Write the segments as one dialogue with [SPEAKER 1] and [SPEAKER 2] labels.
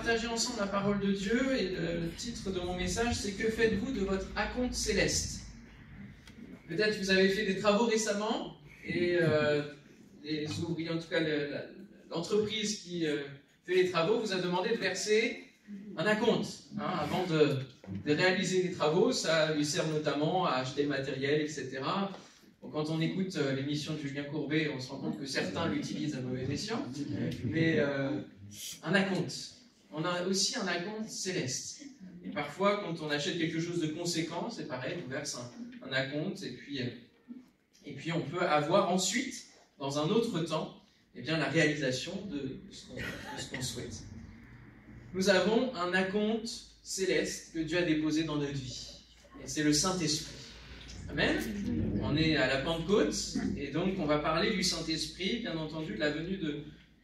[SPEAKER 1] partager ensemble la parole de Dieu et le titre de mon message, c'est « Que faites-vous de votre acompte céleste ?» Peut-être que vous avez fait des travaux récemment et les ouvriers, en tout cas l'entreprise qui fait les travaux, vous a demandé de verser un acompte avant de réaliser les travaux. Ça lui sert notamment à acheter le matériel, etc. Bon, quand on écoute l'émission de Julien Courbet, on se rend compte que certains l'utilisent à mauvais escient. Mais un acompte. On a aussi un acompte céleste. Et parfois, quand on achète quelque chose de conséquent, c'est pareil, on verse un acompte et puis on peut avoir ensuite, dans un autre temps, eh bien, la réalisation de ce qu'on souhaite. Nous avons un acompte céleste que Dieu a déposé dans notre vie. Et c'est le Saint-Esprit. Amen. On est à la Pentecôte et donc on va parler du Saint-Esprit, bien entendu, de la venue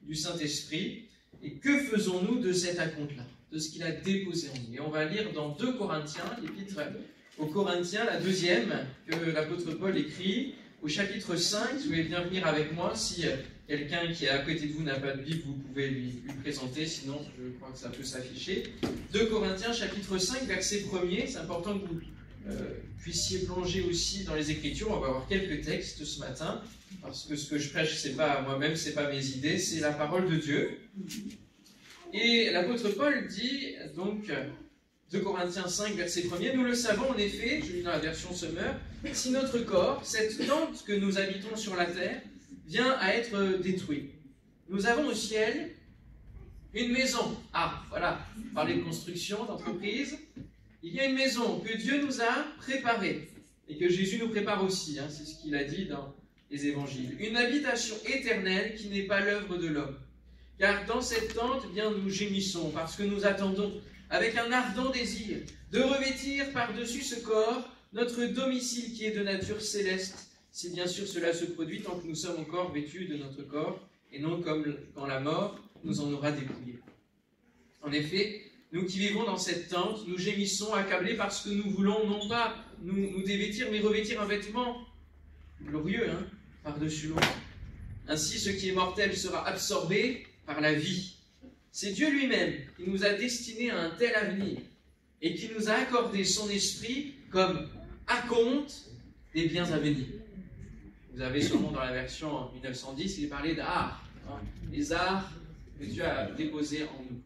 [SPEAKER 1] du Saint-Esprit. Et que faisons-nous de cet acompte-là, de ce qu'il a déposé en nous? Et on va lire dans 2 Corinthiens, l'épître aux Corinthiens, la 2e, que l'apôtre Paul écrit, au chapitre 5. Vous pouvez bien venir avec moi. Si quelqu'un qui est à côté de vous n'a pas de Bible, vous pouvez lui présenter, sinon je crois que ça peut s'afficher. 2 Corinthiens, chapitre 5, verset 1er. C'est important que vous puissiez plonger aussi dans les Écritures. On va avoir quelques textes ce matin, parce que ce que je prêche, c'est pas moi-même, c'est pas mes idées, c'est la parole de Dieu. Et l'apôtre Paul dit, donc, 2 Corinthiens 5, verset 1er, « Nous le savons en effet, je lis dans la version Summer, si notre corps, cette tente que nous habitons sur la terre, vient à être détruit. Nous avons au ciel une maison. » Ah, voilà, parler de construction, d'entreprise. Il y a une maison que Dieu nous a préparée, et que Jésus nous prépare aussi, c'est ce qu'il a dit dans les évangiles. Une habitation éternelle qui n'est pas l'œuvre de l'homme. Car dans cette tente, eh bien, nous gémissons, parce que nous attendons, avec un ardent désir, de revêtir par-dessus ce corps notre domicile qui est de nature céleste, si bien sûr cela se produit tant que nous sommes encore vêtus de notre corps, et non comme quand la mort nous en aura dépouillés. En effet, nous qui vivons dans cette tente, nous gémissons accablés parce que nous voulons non pas nous dévêtir, mais revêtir un vêtement glorieux, par-dessus l'autre. Ainsi, ce qui est mortel sera absorbé par la vie. C'est Dieu lui-même qui nous a destinés à un tel avenir et qui nous a accordé son esprit comme acompte des biens à venir. Vous avez sûrement dans la version 1910, il est parlé d'art, les arts que Dieu a déposés en nous.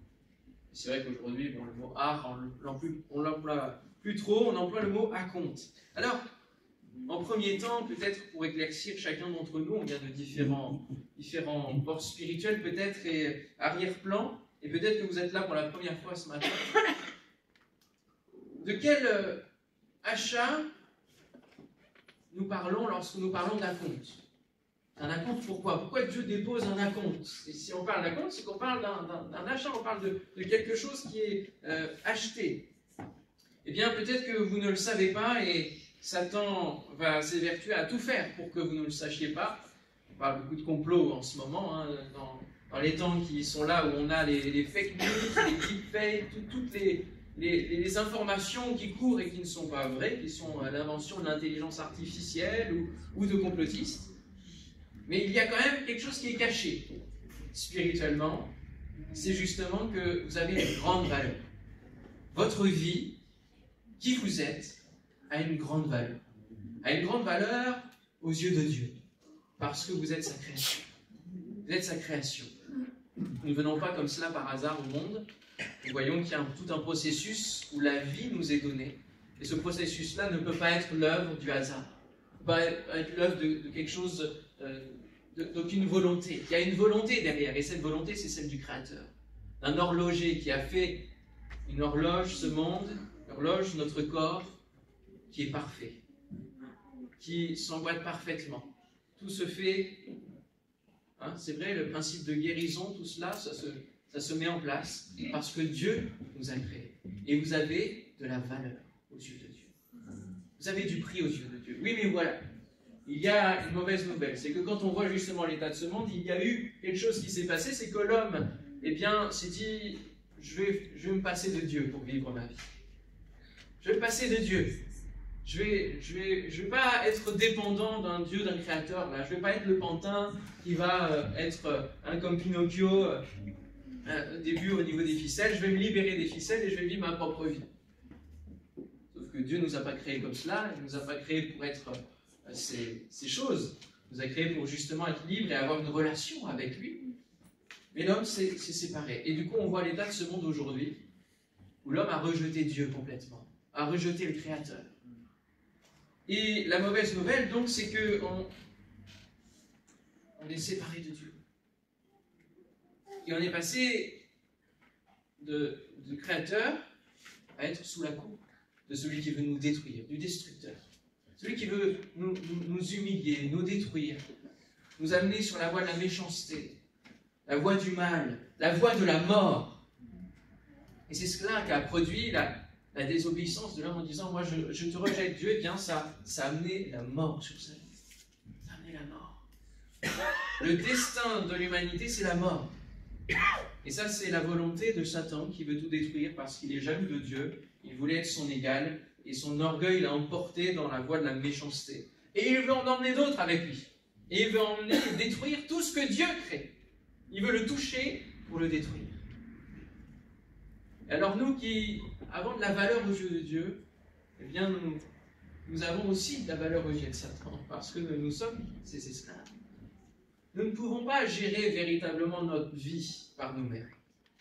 [SPEAKER 1] C'est vrai qu'aujourd'hui, le mot art, on l'emploie plus trop, on emploie le mot acompte. Alors, en premier temps, peut-être pour éclaircir chacun d'entre nous, on vient de différents ports spirituels peut-être et arrière-plan, et peut-être que vous êtes là pour la première fois ce matin. De quel achat nous parlons lorsque nous parlons d'acompte? Un acompte, pourquoi? Pourquoi Dieu dépose un acompte? Et si on parle d'acompte, c'est qu'on parle d'un achat, on parle de quelque chose qui est acheté. Eh bien, peut-être que vous ne le savez pas et Satan va s'évertuer à tout faire pour que vous ne le sachiez pas. On parle beaucoup de complot en ce moment, dans les temps qui sont là où on a les fake news, les deepfakes, toutes les informations qui courent et qui ne sont pas vraies, qui sont l'invention de l'intelligence artificielle ou de complotistes. Mais il y a quand même quelque chose qui est caché spirituellement, c'est justement que vous avez une grande valeur. Votre vie, qui vous êtes, a une grande valeur. A une grande valeur aux yeux de Dieu, parce que vous êtes sa création. Vous êtes sa création. Nous ne venons pas comme cela par hasard au monde. Nous voyons qu'il y a tout un processus où la vie nous est donnée. Et ce processus-là ne peut pas être l'œuvre du hasard. Ne peut pas être l'œuvre de quelque chose, d'aucune volonté. Il y a une volonté derrière, et cette volonté, c'est celle du Créateur. D'un horloger qui a fait une horloge, ce monde, l'horloge, notre corps, qui est parfait, qui s'emboîte parfaitement. Tout se fait, c'est vrai, le principe de guérison, tout cela, ça se met en place parce que Dieu nous a créés. Et vous avez de la valeur aux yeux de Dieu. Vous avez du prix aux yeux de Dieu. Oui, mais voilà, il y a une mauvaise nouvelle. C'est que quand on voit justement l'état de ce monde, il y a eu quelque chose qui s'est passé, c'est que l'homme, eh bien, s'est dit, je vais me passer de Dieu pour vivre ma vie. Je vais me passer de Dieu. Je vais pas être dépendant d'un Dieu, d'un créateur. Là. Je vais pas être le pantin qui va être comme Pinocchio, au début au niveau des ficelles, je vais me libérer des ficelles et je vais vivre ma propre vie. Sauf que Dieu ne nous a pas créés comme cela, il ne nous a pas créés pour être ces choses. Il nous a créés pour justement être libres et avoir une relation avec lui. Mais l'homme s'est séparé. Et du coup, on voit l'état de ce monde aujourd'hui, où l'homme a rejeté Dieu complètement, a rejeté le Créateur. Et la mauvaise nouvelle, donc, c'est qu'on est séparé de Dieu. Et on est passé du Créateur à être sous la coupe de celui qui veut nous détruire, du destructeur. Celui qui veut nous humilier, nous détruire, nous amener sur la voie de la méchanceté, la voie du mal, la voie de la mort. Et c'est cela qui a produit la désobéissance de l'homme en disant « Moi, je te rejette Dieu », et bien ça a amené la mort sur sa vie. Ça a amené la mort. Le destin de l'humanité, c'est la mort. Et ça, c'est la volonté de Satan qui veut tout détruire parce qu'il est jaloux de Dieu. Il voulait être son égal et son orgueil l'a emporté dans la voie de la méchanceté. Et il veut en emmener d'autres avec lui. Et il veut emmener et détruire tout ce que Dieu crée. Il veut le toucher pour le détruire. Et alors nous qui avons de la valeur aux yeux de Dieu, eh bien nous avons aussi de la valeur aux yeux de Satan parce que nous sommes ses esclaves. Nous ne pouvons pas gérer véritablement notre vie par nous-mêmes.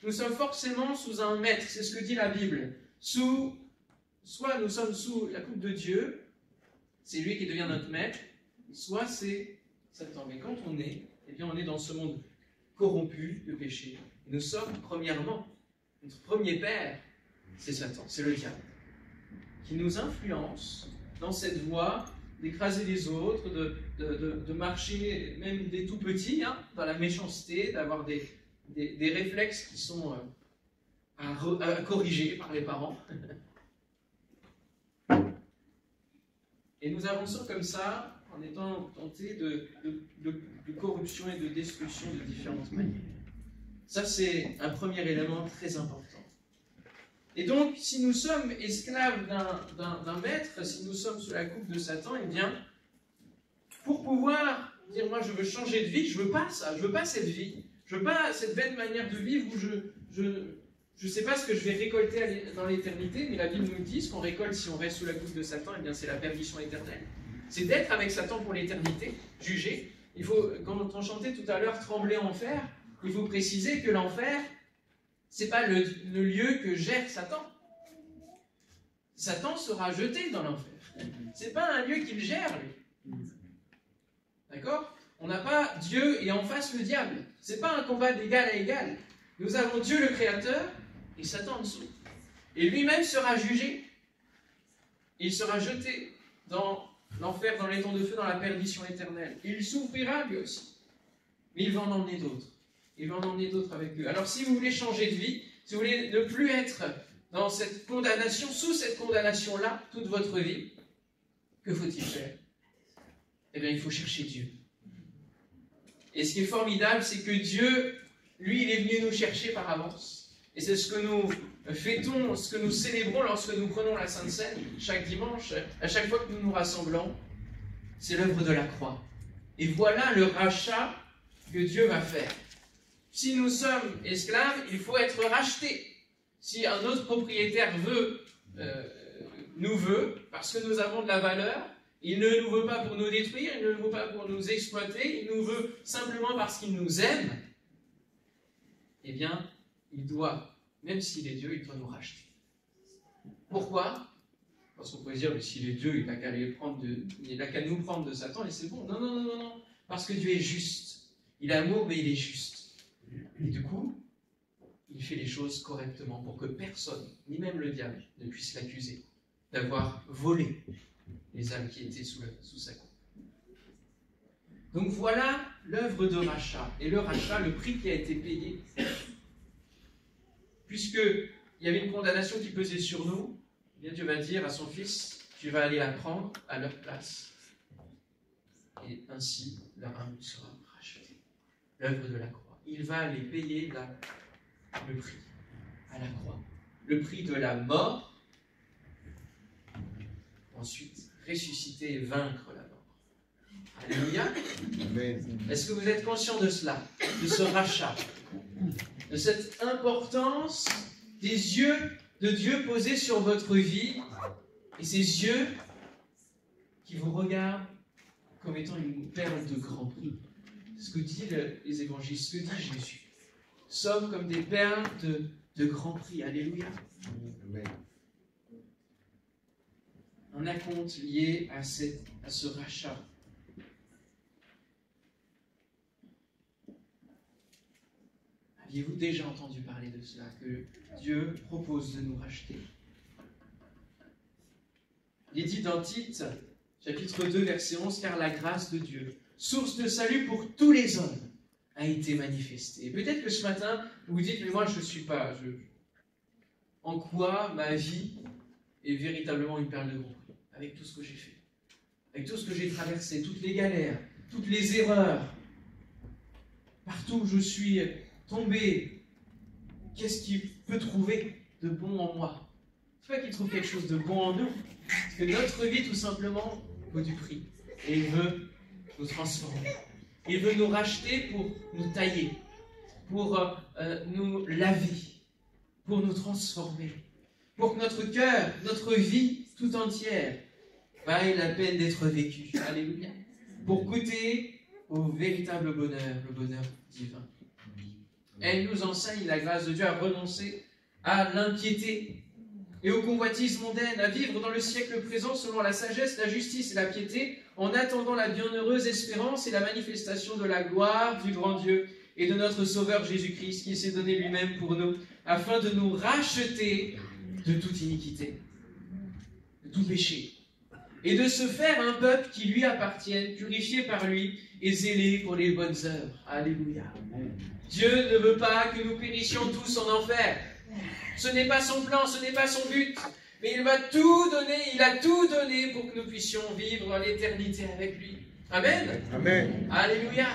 [SPEAKER 1] Nous sommes forcément sous un maître, c'est ce que dit la Bible. Soit nous sommes sous la coupe de Dieu, c'est lui qui devient notre maître, soit c'est Satan. Mais quand on est, eh bien on est dans ce monde corrompu de péché. Et nous sommes, premièrement, notre premier père, c'est Satan, c'est le diable, qui nous influence dans cette voie d'écraser les autres, de marcher, même des tout petits, dans la méchanceté, d'avoir des réflexes qui sont à corriger par les parents. Et nous avançons comme ça, en étant tentés de corruption et de destruction de différentes manières. Ça, c'est un premier élément très important. Et donc, si nous sommes esclaves d'un maître, si nous sommes sous la coupe de Satan, eh bien, pour pouvoir dire, moi, je veux changer de vie, je veux pas ça, je veux pas cette vie, je veux pas cette belle manière de vivre où je sais pas ce que je vais récolter dans l'éternité, mais la Bible nous dit, ce qu'on récolte si on reste sous la coupe de Satan, eh bien, c'est la perdition éternelle. C'est d'être avec Satan pour l'éternité, jugé. Il faut, quand on chantait tout à l'heure, trembler en enfer, il faut préciser que l'enfer, c'est pas le lieu que gère Satan. Satan sera jeté dans l'enfer. C'est pas un lieu qu'il gère, lui. D'accord? On n'a pas Dieu et en face le diable. C'est pas un combat d'égal à égal. Nous avons Dieu le Créateur et Satan en dessous. Et lui-même sera jugé. Il sera jeté dans l'enfer, dans les temps de feu, dans la perdition éternelle. Il souffrira lui aussi. Mais il va en emmener d'autres. Il va en emmener d'autres avec lui. Alors si vous voulez changer de vie, si vous voulez ne plus être dans cette condamnation, sous cette condamnation-là, toute votre vie, que faut-il faire? Eh bien, il faut chercher Dieu. Et ce qui est formidable, c'est que Dieu, lui, il est venu nous chercher par avance. Et c'est ce que nous fêtons, ce que nous célébrons lorsque nous prenons la Sainte Seine, chaque dimanche, à chaque fois que nous nous rassemblons, c'est l'œuvre de la croix. Et voilà le rachat que Dieu va faire. Si nous sommes esclaves, il faut être rachetés. Si un autre propriétaire nous veut, parce que nous avons de la valeur, il ne nous veut pas pour nous détruire, il ne nous veut pas pour nous exploiter, il nous veut simplement parce qu'il nous aime, eh bien, il doit, même s'il est Dieu, il doit nous racheter. Pourquoi? Parce qu'on pourrait dire, mais s'il est Dieu, il n'a qu'à nous prendre de Satan et c'est bon. Non, non, non, non, non. Parce que Dieu est juste. Il est amour, mais il est juste. Et du coup, il fait les choses correctement pour que personne, ni même le diable, ne puisse l'accuser d'avoir volé les âmes qui étaient sous sa coupe. Donc voilà l'œuvre de rachat. Et le rachat, le prix qui a été payé. Puisqu'il y avait une condamnation qui pesait sur nous, eh bien Dieu va dire à son Fils, tu vas aller la prendre à leur place. Et ainsi, leur âme sera rachetée. L'œuvre de la croix. Il va aller payer le prix à la croix. Le prix de la mort. Ensuite, ressusciter et vaincre la mort. Alléluia. Est-ce que vous êtes conscient de cela, de ce rachat? de cette importance des yeux de Dieu posés sur votre vie, et ces yeux qui vous regardent comme étant une perle de grand prix. Ce que disent les évangiles, ce que dit Jésus. Nous sommes comme des perles de grand prix. Alléluia. Amen. Un acompte lié à ce rachat. Aviez-vous déjà entendu parler de cela, que Dieu propose de nous racheter? Il est dit dans Tite, chapitre 2, verset 11, « Car la grâce de Dieu, source de salut pour tous les hommes, a été manifestée. » Et peut-être que ce matin, vous vous dites, mais moi je ne suis pas... En quoi ma vie est véritablement une perle de grand prix, avec tout ce que j'ai fait, avec tout ce que j'ai traversé, toutes les galères, toutes les erreurs, partout où je suis tombé, qu'est-ce qu'il peut trouver de bon en moi? C'est pas qu'il trouve quelque chose de bon en nous, parce que notre vie, tout simplement, vaut du prix. Et il veut nous transformer. Il veut nous racheter pour nous tailler, pour nous laver, pour nous transformer, pour que notre cœur, notre vie tout entière vaille la peine d'être vécue. Alléluia. Pour goûter au véritable bonheur, le bonheur divin. Elle nous enseigne la grâce de Dieu à renoncer à l'impiété et aux convoitises mondaines, à vivre dans le siècle présent selon la sagesse, la justice et la piété, en attendant la bienheureuse espérance et la manifestation de la gloire du grand Dieu et de notre Sauveur Jésus-Christ, qui s'est donné lui-même pour nous, afin de nous racheter de toute iniquité, de tout péché, et de se faire un peuple qui lui appartienne, purifié par lui et zélé pour les bonnes œuvres. Alléluia. Dieu ne veut pas que nous périssions tous en enfer. Ce n'est pas son plan, ce n'est pas son but. Mais il va tout donner, il a tout donné pour que nous puissions vivre l'éternité avec lui. Amen. Amen. Alléluia.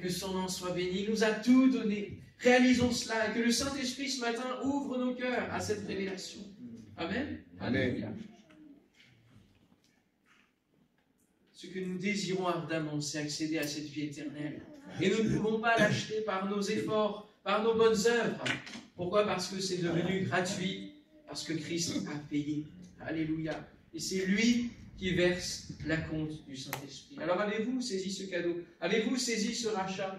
[SPEAKER 1] Que son nom soit béni. Il nous a tout donné. Réalisons cela et que le Saint-Esprit ce matin ouvre nos cœurs à cette révélation. Amen. Alléluia. Ce que nous désirons ardemment, c'est accéder à cette vie éternelle. Et nous ne pouvons pas l'acheter par nos efforts, par nos bonnes œuvres. Pourquoi? Parce que c'est devenu gratuit, parce que Christ a payé. Alléluia. Et c'est lui qui verse l'acompte du Saint-Esprit. Alors avez-vous saisi ce cadeau? Avez-vous saisi ce rachat?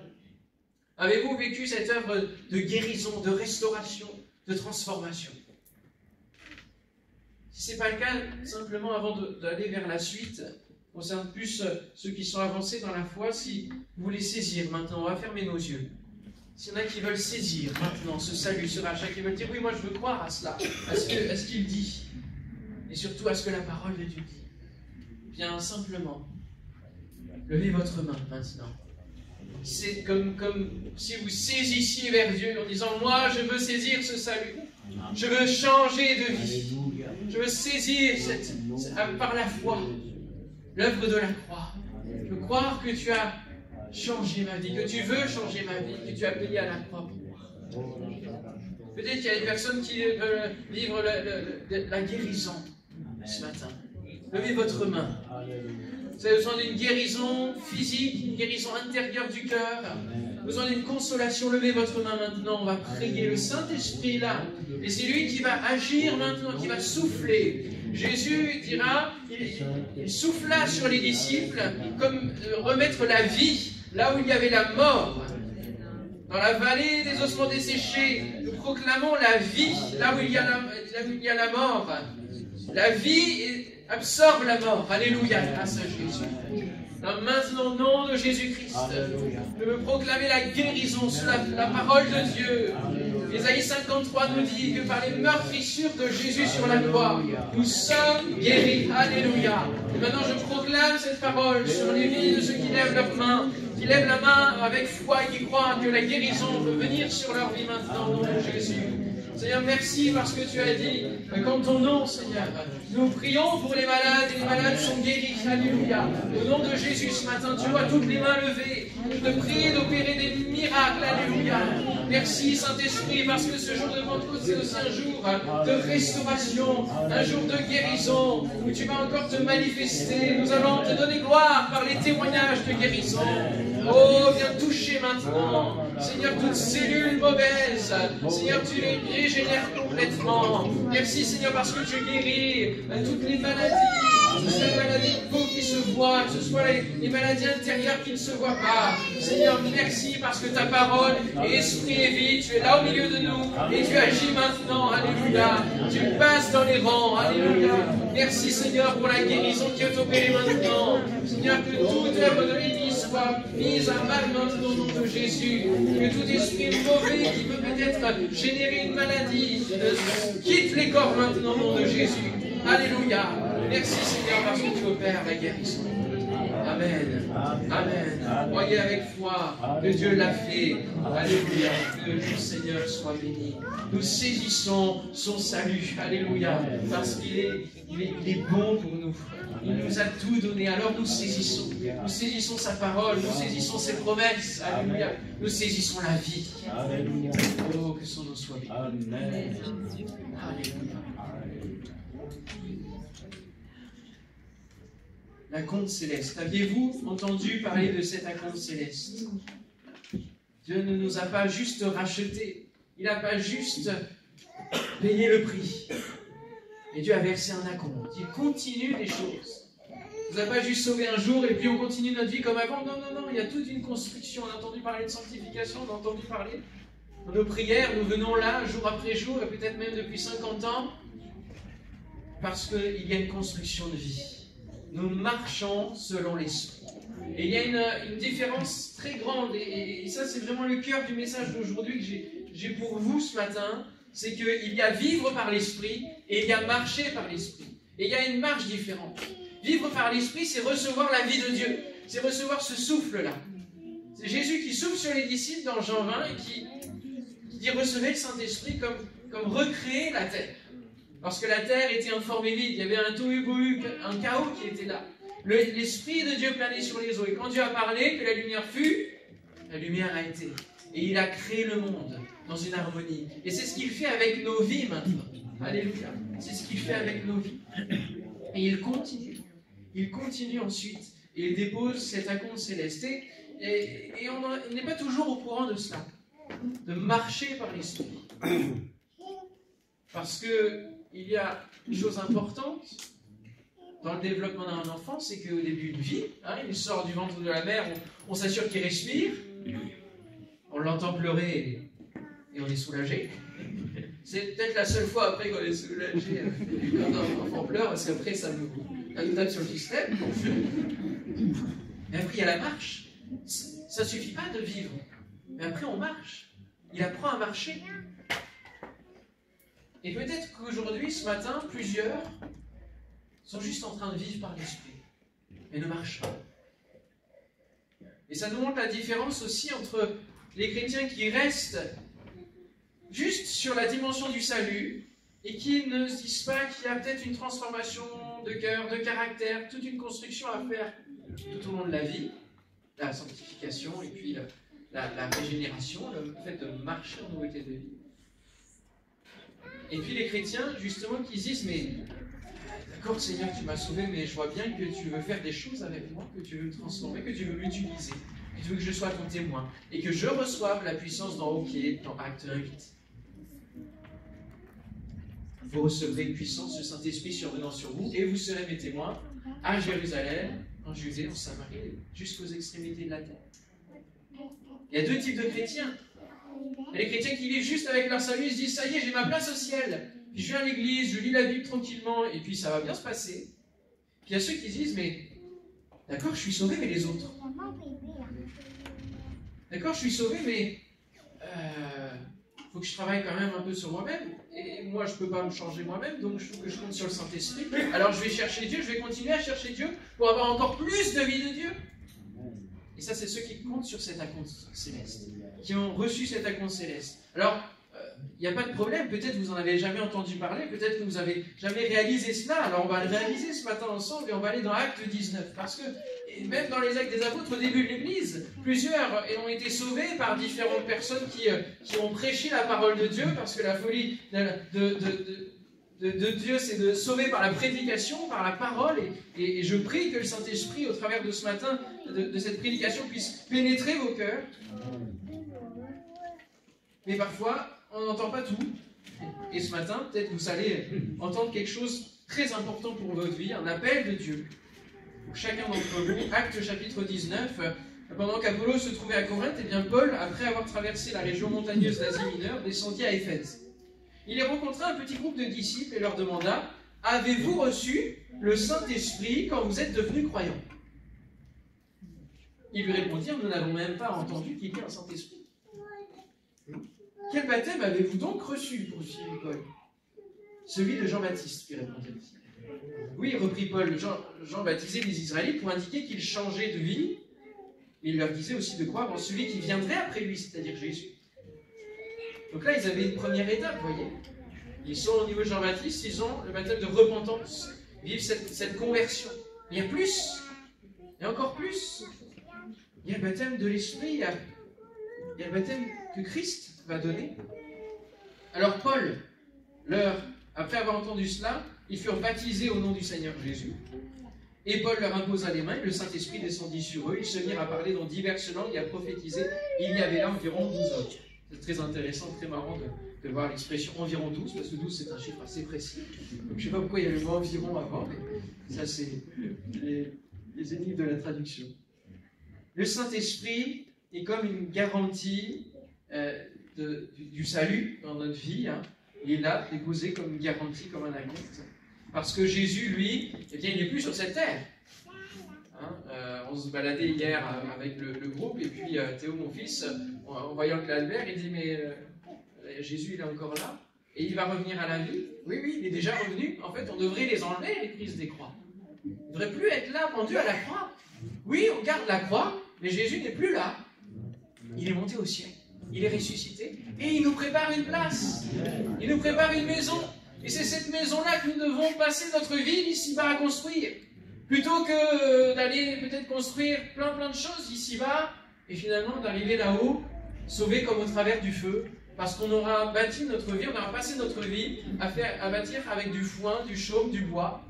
[SPEAKER 1] Avez-vous vécu cette œuvre de guérison, de restauration, de transformation? Si ce n'est pas le cas, simplement avant d'aller vers la suite, concerne plus ceux qui sont avancés dans la foi, si vous voulez saisir maintenant, on va fermer nos yeux. S'il y en a qui veulent saisir maintenant ce salut, ce rachat, qui veulent dire, oui, moi je veux croire à cela, à ce qu'il dit, et surtout à ce que la parole de Dieu dit, bien simplement, levez votre main maintenant. C'est comme si vous saisissiez vers Dieu en disant, moi je veux saisir ce salut, je veux changer de vie, je veux saisir par la foi l'œuvre de la croix. Je veux croire que tu as changé ma vie, que tu veux changer ma vie, que tu as payé à la croix pour moi. Peut-être qu'il y a des personnes qui veulent vivre la guérison ce matin. Levez votre main. Vous avez besoin d'une guérison physique, une guérison intérieure du cœur. Besoin d'une consolation. Levez votre main maintenant. On va prier. Le Saint-Esprit est là. Et c'est lui qui va agir maintenant, qui va souffler. Jésus dira, il souffla sur les disciples comme remettre la vie là où il y avait la mort. Dans la vallée des ossements desséchés, nous proclamons la vie là où il y a la mort. La vie absorbe la mort. Alléluia, grâce à Jésus. Maintenant, au nom de Jésus-Christ, je veux proclamer la guérison sous la parole de Dieu. Ésaïe 53 nous dit que par les meurtrissures de Jésus sur la croix, nous sommes guéris. Alléluia. Et maintenant, je proclame cette parole sur les vies de ceux qui lèvent leurs mains, qui lèvent la main avec foi et qui croient que la guérison peut venir sur leur vie maintenant, au nom de Jésus. Seigneur, merci parce que tu as dit qu'en ton nom, Seigneur, nous prions pour les malades et les malades sont guéris. Alléluia. Au nom de Jésus, ce matin, tu vois toutes les mains levées. Je te prie d'opérer des miracles. Alléluia. Merci, Saint-Esprit, parce que ce jour de Pentecôte, c'est aussi un jour de restauration, un jour de guérison, où tu vas encore te manifester. Nous allons te donner gloire par les témoignages de guérison. Oh, viens toucher maintenant. Seigneur, toutes cellules mauvaises, Seigneur, tu les régénères complètement. Merci, Seigneur, parce que tu guéris toutes les maladies, que ce soit les maladies de peau qui se voient, que ce soit les maladies intérieures qui ne se voient pas. Seigneur, merci parce que ta parole et esprit et vie, tu es là au milieu de nous et tu agis maintenant. Alléluia. Tu passes dans les rangs. Alléluia. Merci, Seigneur, pour la guérison qui est opérée maintenant. Seigneur, que toute œuvre de l'ennemi soit mise à mal maintenant au nom de Jésus. Que tout esprit mauvais qui peut peut-être générer une maladie quitte les corps maintenant au nom de Jésus. Alléluia. Merci, Seigneur, parce que tu opères la guérison. Amen. Amen. Croyez avec foi que Dieu l'a fait. Alléluia. Que le Seigneur soit béni. Nous saisissons son salut. Alléluia. Parce qu'il est bon pour nous. Il nous a tout donné. Alors nous saisissons. Nous saisissons sa parole. Nous saisissons ses promesses. Alléluia. Nous saisissons la vie. Alléluia. Oh, que son nom soit béni. Amen. Alléluia. L'acompte céleste. Aviez-vous entendu parler de cet acompte céleste? Dieu ne nous a pas juste rachetés. Il n'a pas juste payé le prix. Et Dieu a versé un acompte. Il continue les choses. Il ne nous a pas juste sauvé un jour et puis on continue notre vie comme avant. Non, non, non. Il y a toute une construction. On a entendu parler de sanctification. On a entendu parler dans nos prières. Nous venons là jour après jour et peut-être même depuis 50 ans parce qu'il y a une construction de vie. Nous marchons selon l'esprit. Et il y a une différence très grande, et ça c'est vraiment le cœur du message d'aujourd'hui que j'ai pour vous ce matin, c'est qu'il y a vivre par l'esprit et il y a marcher par l'esprit. Et il y a une marche différente. Vivre par l'esprit, c'est recevoir la vie de Dieu, c'est recevoir ce souffle-là. C'est Jésus qui souffle sur les disciples dans Jean 20 et qui dit recevez le Saint-Esprit comme recréer la terre. Parce que la terre était informée vide, il y avait un tohu-bohu, un chaos qui était là. L'Esprit de Dieu planait sur les eaux. Et quand Dieu a parlé, que la lumière fut, la lumière a été. Et il a créé le monde dans une harmonie. Et c'est ce qu'il fait avec nos vies maintenant. Alléluia. C'est ce qu'il fait avec nos vies. Et il continue. Il continue ensuite. Et il dépose cet acompte céleste. Et on n'est pas toujours au courant de cela. De marcher par l'Esprit. Parce que il y a une chose importante dans le développement d'un enfant, c'est qu'au début de vie, il sort du ventre de la mère, on s'assure qu'il respire, on l'entend pleurer et on est soulagé. C'est peut-être la seule fois après qu'on est soulagé quand un enfant pleure, parce qu'après ça nous tape sur le système. Et après il y a la marche. Ça ne suffit pas de vivre, mais après on marche. Il apprend à marcher. Et peut-être qu'aujourd'hui, ce matin, plusieurs sont juste en train de vivre par l'esprit, mais ne marchent pas. Et ça nous montre la différence aussi entre les chrétiens qui restent juste sur la dimension du salut et qui ne se disent pas qu'il y a peut-être une transformation de cœur, de caractère, toute une construction à faire tout au long de la vie, la sanctification et puis la régénération, le fait de marcher en nouveauté de vie. Et puis les chrétiens, justement, qui disent, mais d'accord Seigneur, tu m'as sauvé, mais je vois bien que tu veux faire des choses avec moi, que tu veux me transformer, que tu veux m'utiliser, que tu veux que je sois ton témoin, et que je reçoive la puissance d'en haut qui est dans Acte 1:8. Vous recevrez une puissance, le Saint-Esprit survenant sur vous, et vous serez mes témoins à Jérusalem, en Judée, en Samarie, jusqu'aux extrémités de la terre. Il y a deux types de chrétiens. Il y a les chrétiens qui vivent juste avec leur salut, ils se disent, ça y est, j'ai ma place au ciel. Puis je viens à l'église, je lis la Bible tranquillement, et puis ça va bien se passer. Puis il y a ceux qui disent, mais d'accord, je suis sauvé, mais les autres. D'accord, je suis sauvé, mais faut que je travaille quand même un peu sur moi-même. Et moi, je ne peux pas me changer moi-même, donc je trouve que je compte sur le Saint-Esprit. Alors je vais chercher Dieu, je vais continuer à chercher Dieu pour avoir encore plus de vie de Dieu. Et ça, c'est ceux qui comptent sur cet acompte céleste, qui ont reçu cet acompte céleste. Alors, il n'y a pas de problème, peut-être vous n'en avez jamais entendu parler, peut-être que vous n'avez jamais réalisé cela. Alors on va le réaliser ce matin ensemble et on va aller dans Acte 19. Parce que même dans les Actes des Apôtres, au début de l'Église, plusieurs ont été sauvés par différentes personnes qui ont prêché la parole de Dieu, parce que la folie de Dieu, c'est de sauver par la prédication, par la parole. Et je prie que le Saint-Esprit, au travers de ce matin, de cette prédication puisse pénétrer vos cœurs. Mais parfois, on n'entend pas tout. Et ce matin, peut-être vous allez entendre quelque chose de très important pour votre vie, un appel de Dieu. Pour chacun d'entre vous, Actes chapitre 19, pendant qu'Apollos se trouvait à Corinthe, eh bien Paul, après avoir traversé la région montagneuse d'Asie mineure, descendit à Éphèse. Il y rencontra un petit groupe de disciples et leur demanda « Avez-vous reçu le Saint-Esprit quand vous êtes devenus croyants ?» Ils lui répondirent « Nous n'avons même pas entendu qu'il y ait un Saint-Esprit. » « Quel baptême avez-vous donc reçu ?» poursuivit Paul. « Celui de Jean-Baptiste, lui répondit-il. »« Oui, reprit Paul, Jean baptisait les Israélites pour indiquer qu'ils changeaient de vie. Il leur disait aussi de croire en celui qui viendrait après lui, c'est-à-dire Jésus. » Donc là, ils avaient une première étape, vous voyez. Ils sont au niveau de Jean-Baptiste, ils ont le baptême de repentance, vivent cette conversion. Il y a plus, il y a encore plus. Il y a le baptême de l'Esprit, il y a le baptême que Christ va donner. Alors Paul, après avoir entendu cela, ils furent baptisés au nom du Seigneur Jésus. Et Paul leur imposa les mains, le Saint-Esprit descendit sur eux, ils se mirent à parler dans diverses langues et à prophétiser. Il y avait là environ 12 hommes. C'est très intéressant, très marrant de voir l'expression environ 12, parce que 12 c'est un chiffre assez précis. Donc, je ne sais pas pourquoi il y a le mot environ avant, mais ça c'est les énigmes de la traduction. Le Saint-Esprit est comme une garantie du salut dans notre vie. Hein. Il est là, déposé comme une garantie, comme un acte. Parce que Jésus, lui, eh bien, il n'est plus sur cette terre. Hein, on se baladait hier avec le groupe, et puis Théo, mon fils, en voyant que Albert, il dit « Mais Jésus, il est encore là, et il va revenir à la vie. » Oui, oui, il est déjà revenu. En fait, on devrait les enlever, les Christ des croix. Il ne devrait plus être là, pendu à la croix. Oui, on garde la croix, mais Jésus n'est plus là. Il est monté au ciel. Il est ressuscité et il nous prépare une place. Il nous prépare une maison. Et c'est cette maison-là que nous devons passer notre vie ici-bas à construire. Plutôt que d'aller peut-être construire plein de choses ici-bas et finalement d'arriver là-haut, sauvés comme au travers du feu. Parce qu'on aura bâti notre vie, on aura passé notre vie à bâtir avec du foin, du chaume, du bois.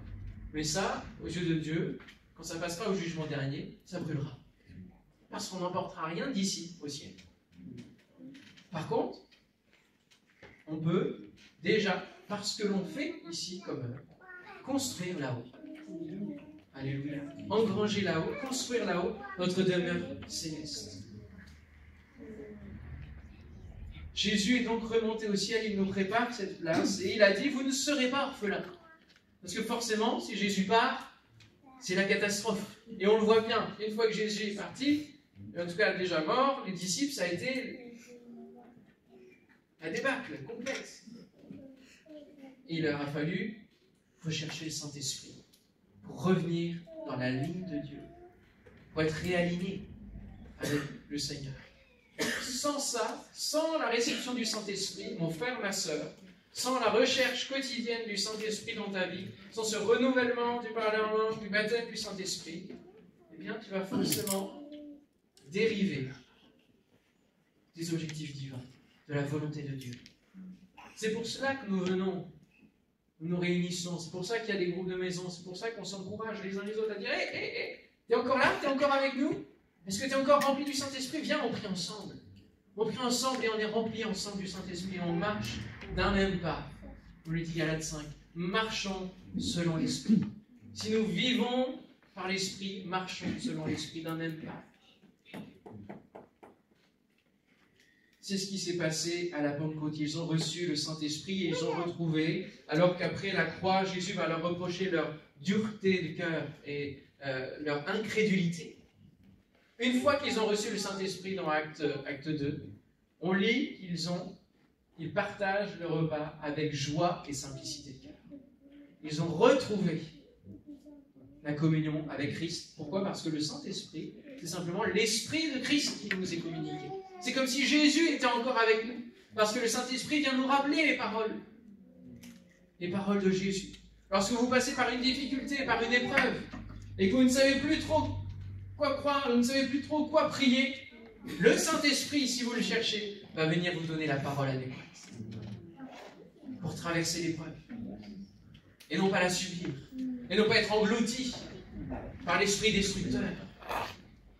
[SPEAKER 1] Mais ça, aux yeux de Dieu, quand ça passera au jugement dernier, ça brûlera. Parce qu'on n'emportera rien d'ici au ciel. Par contre, on peut déjà, parce que l'on fait ici comme eux, construire là-haut. Alléluia. Engranger là-haut, construire là-haut notre demeure céleste. Jésus est donc remonté au ciel, il nous prépare cette place et il a dit, vous ne serez pas orphelins. Parce que forcément, si Jésus part, c'est la catastrophe. Et on le voit bien, une fois que Jésus est parti, en tout cas déjà mort, les disciples, ça a été la débâcle complète. Et il leur a fallu rechercher le Saint-Esprit pour revenir dans la ligne de Dieu, pour être réaligné avec le Seigneur. Sans ça, sans la réception du Saint-Esprit, mon frère, ma sœur, sans la recherche quotidienne du Saint-Esprit dans ta vie, sans ce renouvellement du parlement, du baptême du Saint-Esprit, eh bien, tu vas forcément dériver des objectifs divins, de la volonté de Dieu. C'est pour cela que nous venons, nous nous réunissons, c'est pour ça qu'il y a des groupes de maison, c'est pour ça qu'on s'encourage les uns les autres à dire « Hé, t'es encore là? T'es encore avec nous? Est-ce que t'es encore rempli du Saint-Esprit? Viens, on prie ensemble. » On prie ensemble et on est rempli ensemble du Saint-Esprit, on marche d'un même pas. On le dit Galates 5, marchons selon l'Esprit. Si nous vivons par l'Esprit, marchons selon l'Esprit d'un même pas. C'est ce qui s'est passé à la Pentecôte. Ils ont reçu le Saint-Esprit et ils ont retrouvé, alors qu'après la croix, Jésus va leur reprocher leur dureté de cœur et leur incrédulité. Une fois qu'ils ont reçu le Saint-Esprit dans Acte 2, on lit qu'ils partagent le repas avec joie et simplicité de cœur. Ils ont retrouvé la communion avec Christ. Pourquoi? Parce que le Saint-Esprit, c'est simplement l'Esprit de Christ qui nous est communiqué. C'est comme si Jésus était encore avec nous. Parce que le Saint-Esprit vient nous rappeler les paroles de Jésus. Lorsque vous passez par une difficulté, par une épreuve, et que vous ne savez plus trop quoi croire, vous ne savez plus trop quoi prier, le Saint-Esprit, si vous le cherchez, va venir vous donner la parole adéquate pour traverser l'épreuve. Et non pas la subir. Et non pas être englouti par l'esprit destructeur.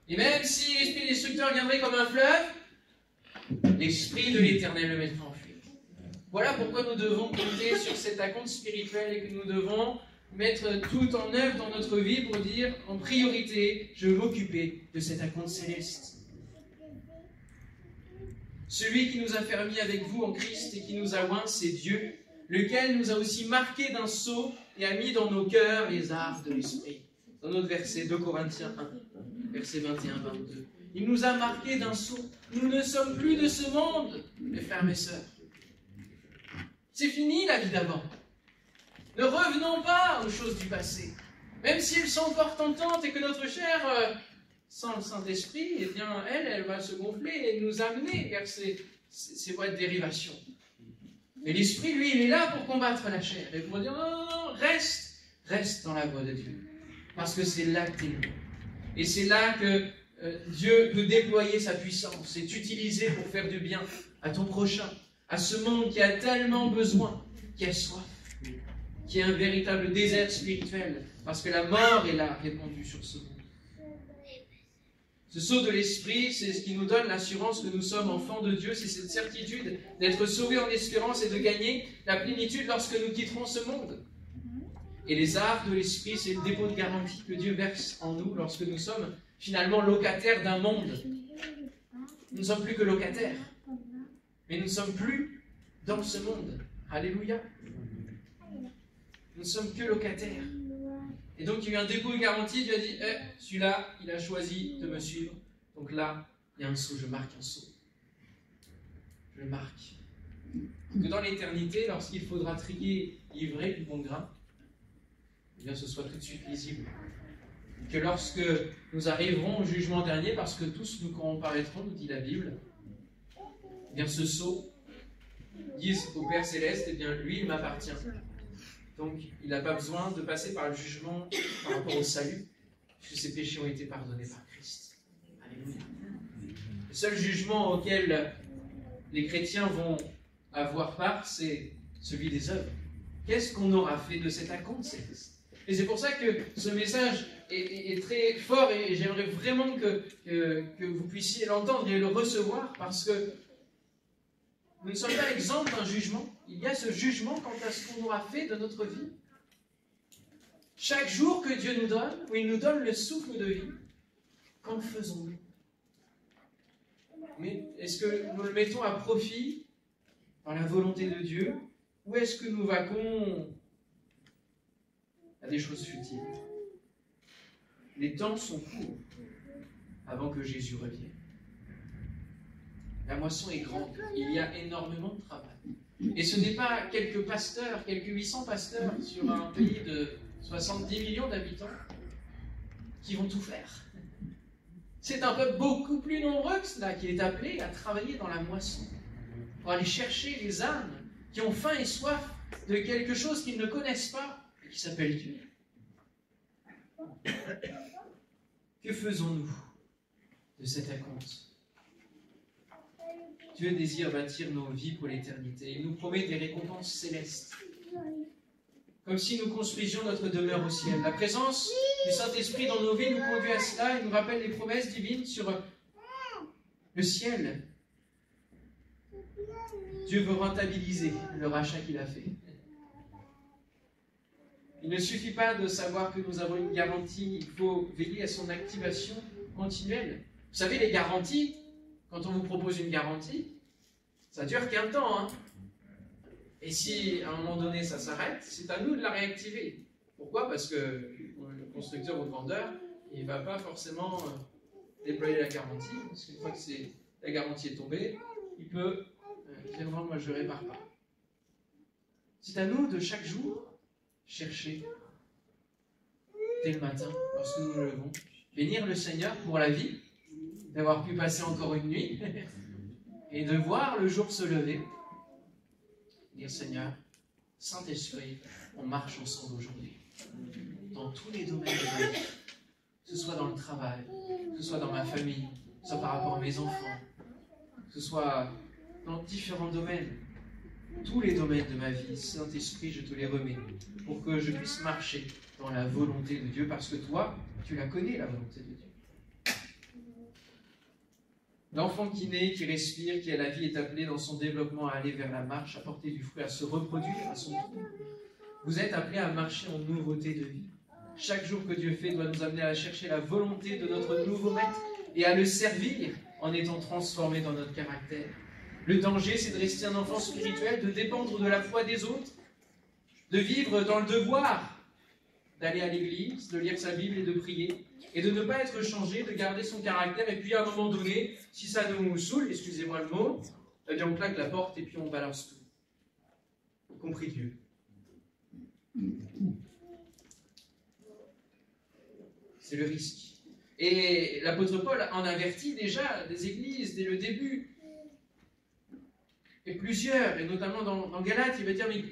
[SPEAKER 1] Et même si l'Esprit destructeur viendrait comme un fleuve, l'Esprit de l'Éternel le mettra en fuite. Voilà pourquoi nous devons compter sur cet acompte spirituel et que nous devons mettre tout en œuvre dans notre vie pour dire en priorité, je veux m'occuper de cet acompte céleste. Celui qui nous a fait mis avec vous en Christ et qui nous a oints, c'est Dieu, lequel nous a aussi marqués d'un sceau et a mis dans nos cœurs les arts de l'Esprit. Dans notre verset 2 Corinthiens 1, verset 21-22. Il nous a marqués d'un sceau. Nous ne sommes plus de ce monde, mes frères, mes sœurs. C'est fini la vie d'avant. Ne revenons pas aux choses du passé. Même si elles sont encore tentantes et que notre chair, sans le Saint-Esprit, eh bien, elle va se gonfler et nous amener vers ces voies de dérivation. Mais l'Esprit, lui, il est là pour combattre la chair et pour dire non, reste dans la voie de Dieu. Parce que c'est là que tu es bon. Et c'est là que Dieu peut déployer sa puissance et t'utiliser pour faire du bien à ton prochain, à ce monde qui a tellement besoin, qui a soif, qui est un véritable désert spirituel, parce que la mort est là, répandue sur ce monde. Ce sceau de l'Esprit, c'est ce qui nous donne l'assurance que nous sommes enfants de Dieu, c'est cette certitude d'être sauvés en espérance et de gagner la plénitude lorsque nous quitterons ce monde. Et les arts de l'Esprit, c'est le dépôt de garantie que Dieu verse en nous lorsque nous sommes finalement locataires d'un monde. Nous ne sommes plus que locataires, mais nous ne sommes plus dans ce monde. Alléluia. Nous ne sommes que locataires. Et donc il y a eu un dépôt de garantie, Dieu a dit, celui-là, il a choisi de me suivre. Donc là, il y a un sceau, je marque un sceau. Je le marque. Que dans l'éternité, lorsqu'il faudra trier l'ivraie du bon grain, eh bien ce soit tout de suite lisible. Que lorsque nous arriverons au jugement dernier, parce que tous nous comparaîtrons, nous dit la Bible, eh bien ce sceau dise au Père Céleste, eh bien lui, il m'appartient. Donc, il n'a pas besoin de passer par le jugement par rapport au salut, puisque ses péchés ont été pardonnés par Christ. Alléluia. Le seul jugement auquel les chrétiens vont avoir part, c'est celui des œuvres. Qu'est-ce qu'on aura fait de cet acompte céleste? Et c'est pour ça que ce message est très fort et j'aimerais vraiment que vous puissiez l'entendre et le recevoir, parce que nous ne sommes pas exempts d'un jugement. Il y a ce jugement quant à ce qu'on aura fait de notre vie. Chaque jour que Dieu nous donne, où il nous donne le souffle de vie, qu'en faisons-nous? Mais est-ce que nous le mettons à profit dans la volonté de Dieu, ou est-ce que nous vaquons à des choses futiles? Les temps sont courts avant que Jésus revienne. La moisson est grande, il y a énormément de travail. Et ce n'est pas quelques pasteurs, quelques 800 pasteurs sur un pays de 70 millions d'habitants qui vont tout faire. C'est un peuple beaucoup plus nombreux que cela qui est appelé à travailler dans la moisson, pour aller chercher les âmes qui ont faim et soif de quelque chose qu'ils ne connaissent pas et qui s'appelle Dieu. Que faisons-nous de cet acompte? Dieu désire bâtir nos vies pour l'éternité. Il nous promet des récompenses célestes. Comme si nous construisions notre demeure au ciel. La présence du Saint-Esprit dans nos vies nous conduit à cela et nous rappelle les promesses divines sur le ciel. Dieu veut rentabiliser le rachat qu'il a fait. Il ne suffit pas de savoir que nous avons une garantie, il faut veiller à son activation continuelle. Vous savez, les garanties, quand on vous propose une garantie, ça dure qu'un temps. Hein. Et si à un moment donné ça s'arrête, c'est à nous de la réactiver. Pourquoi? Parce que le constructeur ou le vendeur, il ne va pas forcément déployer la garantie. Parce qu'une fois que la garantie est tombée, il peut dire non, moi je ne répare pas. C'est à nous de chaque jour chercher, dès le matin, lorsque nous nous levons, bénir le Seigneur pour la vie, d'avoir pu passer encore une nuit, et de voir le jour se lever. Dire Seigneur, Saint-Esprit, on marche ensemble aujourd'hui, dans tous les domaines de ma vie, que ce soit dans le travail, que ce soit dans ma famille, que ce soit par rapport à mes enfants, que ce soit dans différents domaines, tous les domaines de ma vie. Saint-Esprit, je te les remets, pour que je puisse marcher dans la volonté de Dieu, parce que toi, tu la connais, la volonté de Dieu. L'enfant qui naît, qui respire, qui a la vie est appelé dans son développement à aller vers la marche, à porter du fruit, à se reproduire à son tour. Vous êtes appelés à marcher en nouveauté de vie. Chaque jour que Dieu fait doit nous amener à chercher la volonté de notre nouveau maître et à le servir en étant transformé dans notre caractère. Le danger, c'est de rester un enfant spirituel, de dépendre de la foi des autres, de vivre dans le devoir, d'aller à l'église, de lire sa Bible et de prier, et de ne pas être changé, de garder son caractère, et puis à un moment donné, si ça nous saoule, excusez-moi le mot, eh bien on claque la porte et puis on balance tout, y compris Dieu. C'est le risque. Et l'apôtre Paul en avertit déjà des églises dès le début. Et plusieurs, et notamment dans Galates, il va dire, mais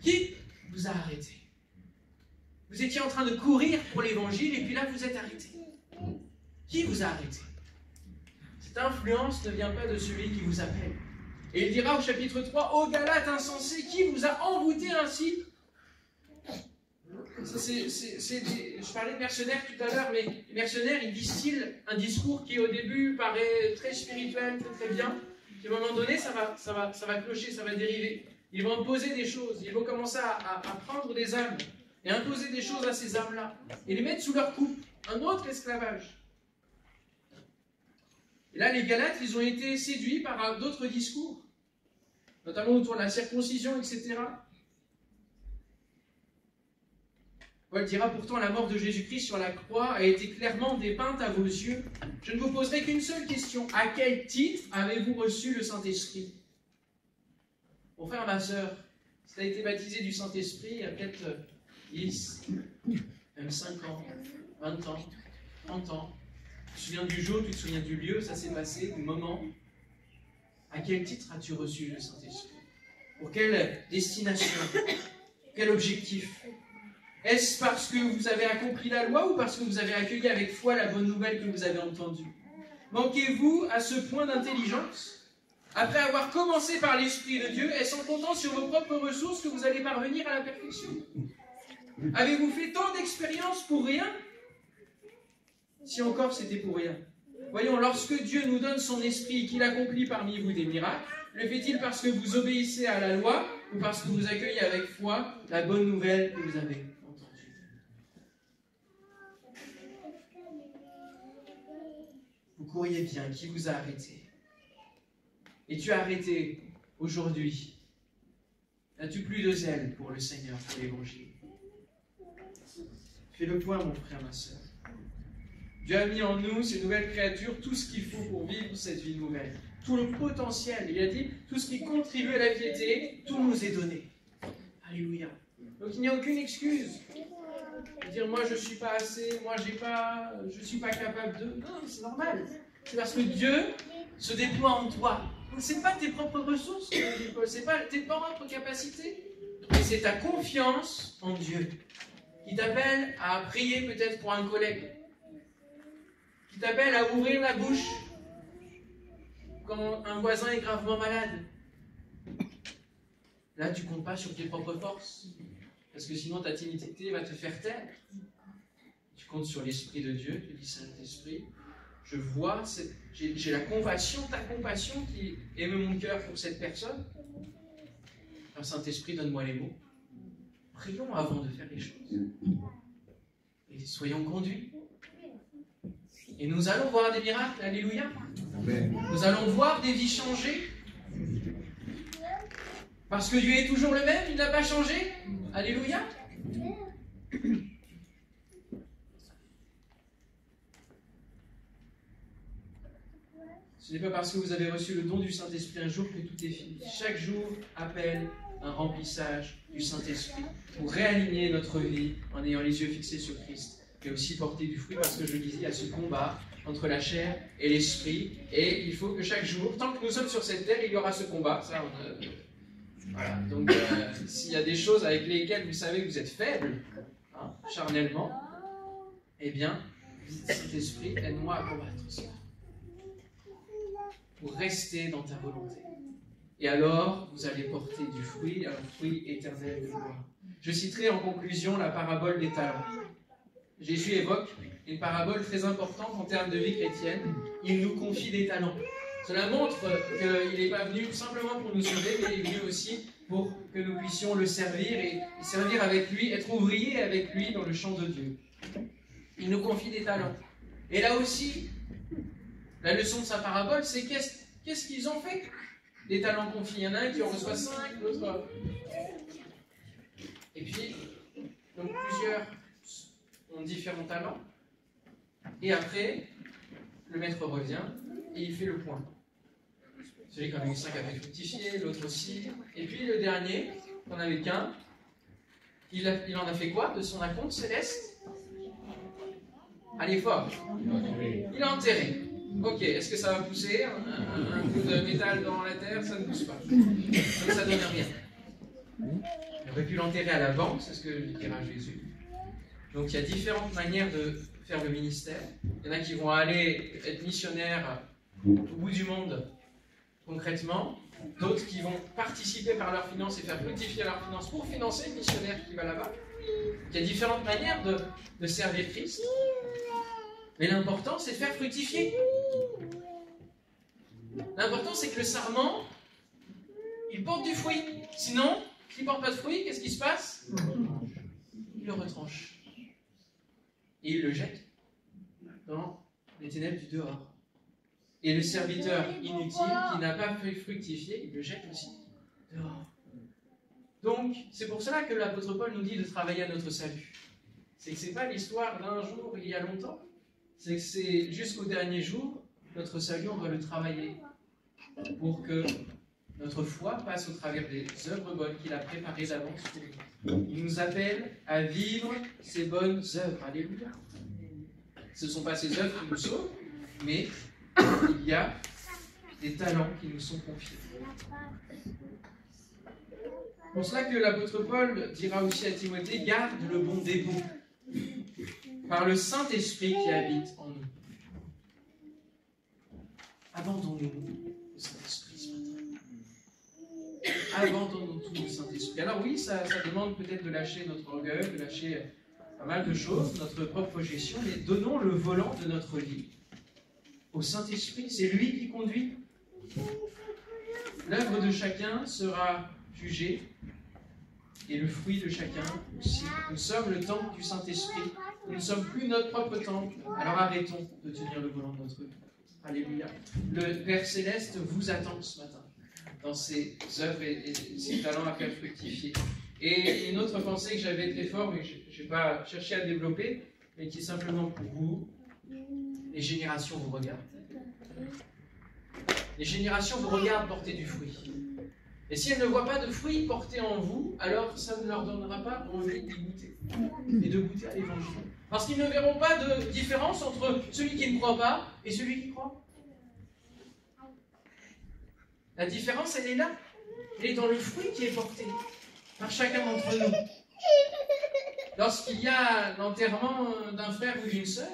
[SPEAKER 1] qui vous a arrêté? Vous étiez en train de courir pour l'évangile et puis là vous êtes arrêté. Qui vous a arrêté? Cette influence ne vient pas de celui qui vous appelle. Et il dira au chapitre 3, ô Galates insensés, qui vous a envoûté ainsi? Ça, je parlais de mercenaires tout à l'heure, mais les mercenaires, ils distillent un discours qui au début paraît très spirituel, très, très bien. Puis à un moment donné, ça va clocher, ça va dériver. Ils vont imposer des choses, ils vont commencer à prendre des âmes et imposer des choses à ces âmes-là et les mettre sous leur coupe. Un autre esclavage. Et là, les Galates, ils ont été séduits par d'autres discours, notamment autour de la circoncision, etc. Paul dira pourtant la mort de Jésus-Christ sur la croix a été clairement dépeinte à vos yeux. Je ne vous poserai qu'une seule question. À quel titre avez-vous reçu le Saint-Esprit? Mon frère, ma sœur, si tu as été baptisé du Saint-Esprit il y a peut-être 10, même 5 ans, 20 ans, 30 ans, tu te souviens du jour, tu te souviens du lieu, ça s'est passé, du moment. À quel titre as-tu reçu le Saint-Esprit? Pour quelle destination? Quel objectif? Est-ce parce que vous avez accompli la loi ou parce que vous avez accueilli avec foi la bonne nouvelle que vous avez entendue? Manquez-vous à ce point d'intelligence? Après avoir commencé par l'Esprit de Dieu, est-ce en comptant sur vos propres ressources que vous allez parvenir à la perfection? Avez-vous fait tant d'expériences pour rien? Si encore c'était pour rien. Voyons, lorsque Dieu nous donne son Esprit et qu'il accomplit parmi vous des miracles, le fait-il parce que vous obéissez à la loi ou parce que vous accueillez avec foi la bonne nouvelle que vous avez? Vous courriez bien, qui vous a arrêté? Es-tu arrêté aujourd'hui? N'as-tu plus de zèle pour le Seigneur, pour l'Évangile? Fais le point, mon frère, ma soeur. Dieu a mis en nous, ces nouvelles créatures, tout ce qu'il faut pour vivre cette vie nouvelle. Tout le potentiel. Il a dit, tout ce qui contribue à la piété, tout nous est donné. Alléluia. Donc il n'y a aucune excuse. Dire moi je suis pas assez, moi je suis pas capable de. Non, c'est normal. C'est parce que Dieu se déploie en toi. C'est pas tes propres ressources, c'est pas tes propres capacités, mais c'est ta confiance en Dieu qui t'appelle à prier peut-être pour un collègue, qui t'appelle à ouvrir la bouche quand un voisin est gravement malade. Là, tu comptes pas sur tes propres forces. Parce que sinon ta timidité va te faire taire. Tu comptes sur l'Esprit de Dieu, tu dis Saint-Esprit, je vois, j'ai la compassion, ta compassion qui émeut mon cœur pour cette personne. Alors Saint-Esprit, donne-moi les mots. Prions avant de faire les choses. Et soyons conduits. Et nous allons voir des miracles, alléluia. Nous allons voir des vies changées. Parce que Dieu est toujours le même, il n'a pas changé. Alléluia. Ce n'est pas parce que vous avez reçu le don du Saint-Esprit un jour que tout est fini. Chaque jour appelle un remplissage du Saint-Esprit pour réaligner notre vie en ayant les yeux fixés sur Christ, mais aussi porter du fruit parce que je disais, il y a ce combat entre la chair et l'esprit, et il faut que chaque jour, tant que nous sommes sur cette terre, il y aura ce combat. Ça, voilà. Donc, s'il y a des choses avec lesquelles vous savez que vous êtes faible, hein, charnellement, eh bien, cet esprit, aide-moi à combattre cela. Pour rester dans ta volonté. Et alors, vous allez porter du fruit, un fruit éternel de gloire. Je citerai en conclusion la parabole des talents. Jésus évoque une parabole très importante en termes de vie chrétienne. il nous confie des talents. Cela montre qu'il n'est pas venu simplement pour nous sauver, mais il est venu aussi pour que nous puissions le servir et servir avec lui, être ouvriers avec lui dans le champ de Dieu. Il nous confie des talents. Et là aussi, la leçon de sa parabole, c'est qu'est-ce qu'ils ont fait? Des talents confiés. Il y en a un qui en reçoit 5, l'autre. Et puis, donc plusieurs ont différents talents. Et après, le maître revient et il fait le point. Celui qui en a eu 5 a fait fructifier, l'autre aussi. Et puis le dernier, qui n'en avait qu'un, il en a fait quoi de son acompte céleste? Allez, fort. Il l'a enterré. Ok, est-ce que ça va pousser un coup de métal dans la terre? Ça ne pousse pas. Donc ça ne donne rien. Il aurait pu l'enterrer à la banque, c'est ce que dira Jésus. Donc il y a différentes manières de faire le ministère. Il y en a qui vont aller être missionnaires au bout du monde, concrètement. D'autres qui vont participer par leurs finances et faire fructifier leurs finances pour financer le missionnaire qui va là-bas. Il y a différentes manières de servir Christ. Mais l'important, c'est de faire fructifier. L'important, c'est que le sarment, il porte du fruit. Sinon, s'il ne porte pas de fruit, qu'est-ce qui se passe? Il le retranche. Et il le jette dans les ténèbres du dehors. Et le serviteur inutile qui n'a pas fait fructifier, il le jette aussi dehors. Donc, c'est pour cela que l'apôtre Paul nous dit de travailler à notre salut. C'est que ce n'est pas l'histoire d'un jour il y a longtemps. C'est que c'est jusqu'au dernier jour, notre salut, on doit le travailler pour que notre foi passe au travers des œuvres bonnes qu'il a préparées d'avance pour nous. Il nous appelle à vivre ces bonnes œuvres. Alléluia. Ce ne sont pas ces œuvres qui nous sauvent, mais il y a des talents qui nous sont confiés. C'est pour cela que l'apôtre Paul dira aussi à Timothée, garde le bon dépôt par le Saint-Esprit qui habite en nous. Abandonnons-nous au Saint-Esprit ce matin. Abandonnons tout au Saint-Esprit. Alors oui, ça demande peut-être de lâcher notre orgueil, de lâcher pas mal de choses, notre propre gestion, mais donnons le volant de notre vie au Saint-Esprit. C'est lui qui conduit. L'œuvre de chacun sera jugée et le fruit de chacun aussi. Nous sommes le temple du Saint-Esprit. Nous ne sommes plus notre propre temple. Alors arrêtons de tenir le volant de notre vie. Alléluia. Le Père Céleste vous attend ce matin dans ses œuvres et ses talents à faire fructifier. Et une autre pensée que j'avais très fort, mais je n'ai pas cherché à développer, mais qui est simplement pour vous. Les générations vous regardent. Les générations vous regardent porter du fruit. Et si elles ne voient pas de fruits portés en vous, alors ça ne leur donnera pas envie d'y goûter. Et de goûter à l'évangile. Parce qu'ils ne verront pas de différence entre celui qui ne croit pas et celui qui croit. La différence, elle est là. Elle est dans le fruit qui est porté par chacun d'entre nous. Lorsqu'il y a l'enterrement d'un frère ou d'une sœur,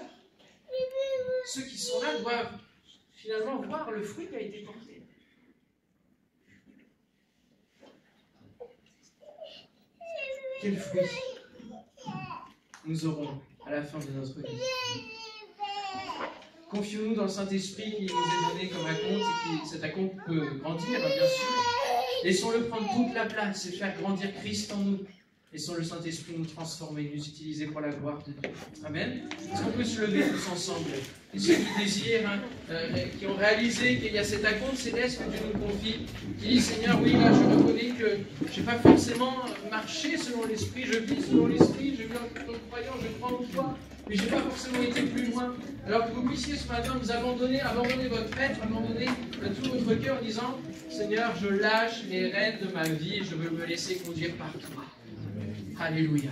[SPEAKER 1] ceux qui sont là doivent finalement voir le fruit qui a été porté. Quel fruit nous aurons à la fin de notre vie? Confions-nous dans le Saint-Esprit qui nous est donné comme acompte et qui, cet acompte peut grandir, bien sûr. Laissons-le prendre toute la place et faire grandir Christ en nous. Laissons le Saint-Esprit nous transformer, nous utiliser pour la gloire de Dieu. Amen. Est-ce qu'on peut se lever tous ensemble? Et ceux qui désirent, qui ont réalisé qu'il y a cet acompte céleste que Dieu nous confie, qui dit, Seigneur, oui, là, je reconnais que je n'ai pas forcément marché selon l'Esprit, je vis selon l'Esprit, je vis en tant que croyant, je crois en toi, mais je n'ai pas forcément été plus loin. Alors que vous puissiez ce matin vous abandonner votre être, abandonner tout votre cœur en disant, Seigneur, je lâche les rênes de ma vie et je veux me laisser conduire par toi. Alléluia.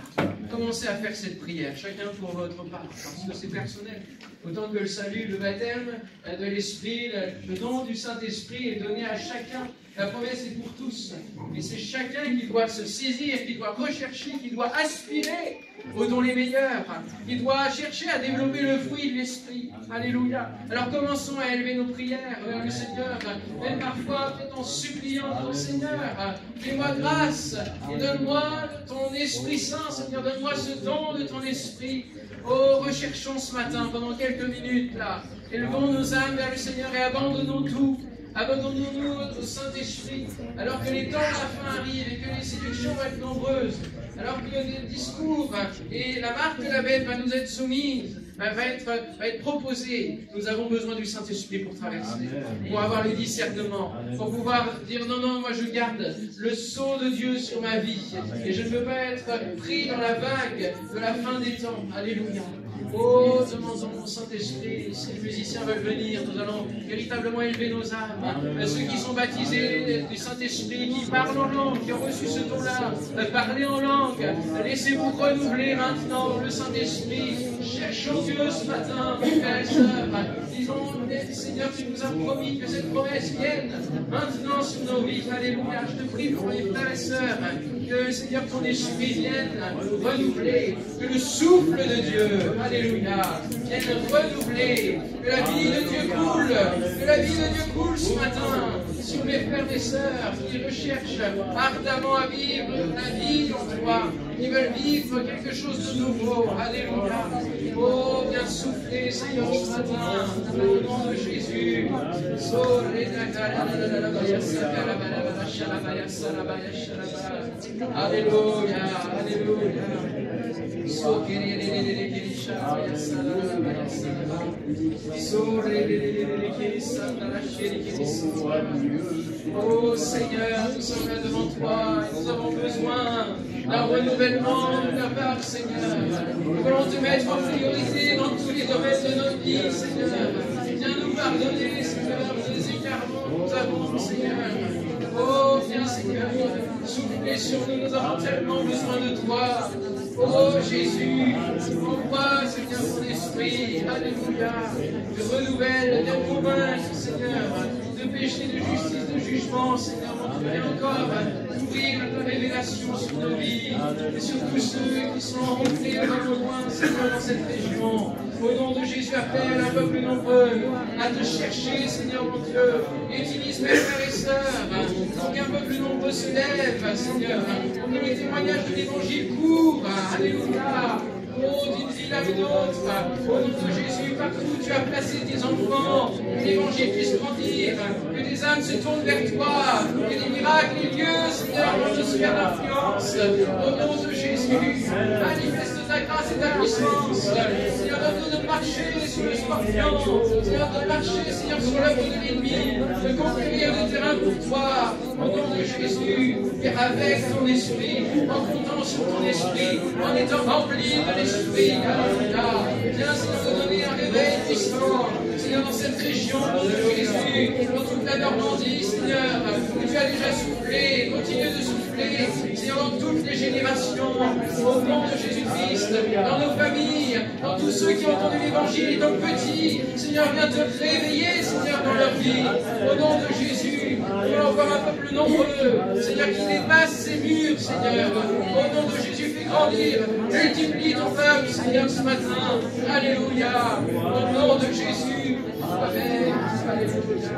[SPEAKER 1] Commencez à faire cette prière, chacun pour votre part, parce que c'est personnel. Autant que le salut, le baptême de l'Esprit, le don du Saint-Esprit est donné à chacun. La promesse est pour tous. Mais c'est chacun qui doit se saisir, qui doit rechercher, qui doit aspirer aux dons les meilleurs, qui doit chercher à développer le fruit de l'Esprit. Alléluia. Alors commençons à élever nos prières vers le Seigneur, même parfois peut-être en suppliant ton Seigneur, fais-moi grâce et donne-moi ton Esprit Saint, Seigneur, donne-moi ce don de ton Esprit. Oh, recherchons ce matin, pendant quelques minutes, là, Élevons nos âmes vers le Seigneur et abandonnons tout. Abandonnons-nous au Saint-Esprit, alors que les temps de la fin arrivent et que les séductions vont être nombreuses, alors que les discours et la marque de la bête va nous être soumise, va être proposée. Nous avons besoin du Saint-Esprit pour traverser, pour avoir le discernement, pour pouvoir dire non, non, moi je garde le sceau de Dieu sur ma vie et je ne veux pas être pris dans la vague de la fin des temps. Alléluia. Oh, demandons au Saint-Esprit, si les musiciens veulent venir, nous allons véritablement élever nos âmes. Ceux qui sont baptisés du Saint-Esprit, qui parlent en langue, qui ont reçu ce don-là, parler en langue, laissez-vous renouveler maintenant le Saint-Esprit. Cherchons Dieu ce matin, mes frères et sœurs. Disons, Seigneur, tu nous as promis que cette promesse vienne maintenant sur nos vies. Alléluia. Je te prie pour les frères et sœurs, que Seigneur, ton esprit vienne renouveler, que le souffle de Dieu, alléluia, vienne renouveler, que la vie de Dieu coule, que la vie de Dieu coule ce matin sur mes frères et sœurs qui recherchent ardemment à vivre la vie en toi, qui veulent vivre quelque chose de nouveau. Alléluia. Oh, viens souffler, Seigneur, ce matin, au nom de Jésus. Alléluia, alléluia. Oh Seigneur, nous sommes là devant toi et nous avons besoin d'un renouvellement de ta part, Seigneur. Nous voulons te mettre en priorité dans tous les domaines de notre vie, Seigneur. Viens nous pardonner, Seigneur, des écartements que nous avons, Seigneur. Oh, viens, Seigneur, souffler sur nous, nous avons tellement besoin de toi. Oh Jésus, envoie, Seigneur, ton esprit, alléluia, de renouvelle, de convaincre, Seigneur, de péché, de justice, de jugement, Seigneur, mon Dieu, et encore, ouvrir ta révélation sur nos vies, et sur tous ceux qui sont rencontrés dans nos loin, Seigneur, dans cette région. Au nom de Jésus, appelle un peuple nombreux à te chercher, Seigneur mon Dieu. Utilise mes frères et sœurs pour qu'un peuple nombreux se lève, Seigneur, pour que le témoignage de l'évangile court. Alléluia. Oh, d'une ville à une autre, au nom de Jésus, partout où tu as placé tes enfants, que l'évangile puisse grandir, que les âmes se tournent vers toi, que les miracles aient lieu, Seigneur, dans nos sphères d'influence. Au nom de Jésus, manifeste ta grâce et ta puissance. Seigneur, donne-nous de marcher sur le scorpion, Seigneur, de marcher, Seigneur, sur l'œuvre de l'ennemi, de conquérir le terrain pour toi. Au nom de Jésus, et avec ton esprit, en comptant sur ton esprit, en étant rempli de l'esprit. Alléluia. Viens, Seigneur, nous donner un réveil puissant, Seigneur, dans cette région, au nom de Jésus, dans toute la Normandie, Seigneur, où tu as déjà soufflé, continue de souffler, Seigneur, dans toutes les générations, au nom de Jésus-Christ, dans nos familles, dans tous ceux qui ont entendu l'évangile étant petits, Seigneur, viens te réveiller, Seigneur, dans leur vie, au nom de Jésus. Nous voulons voir un peuple nombreux, Seigneur, qui dépasse ces murs, Seigneur, au nom de Jésus, fais grandir, multiplie ton peuple, Seigneur, ce matin, alléluia, au nom de Jésus, Amen, alléluia.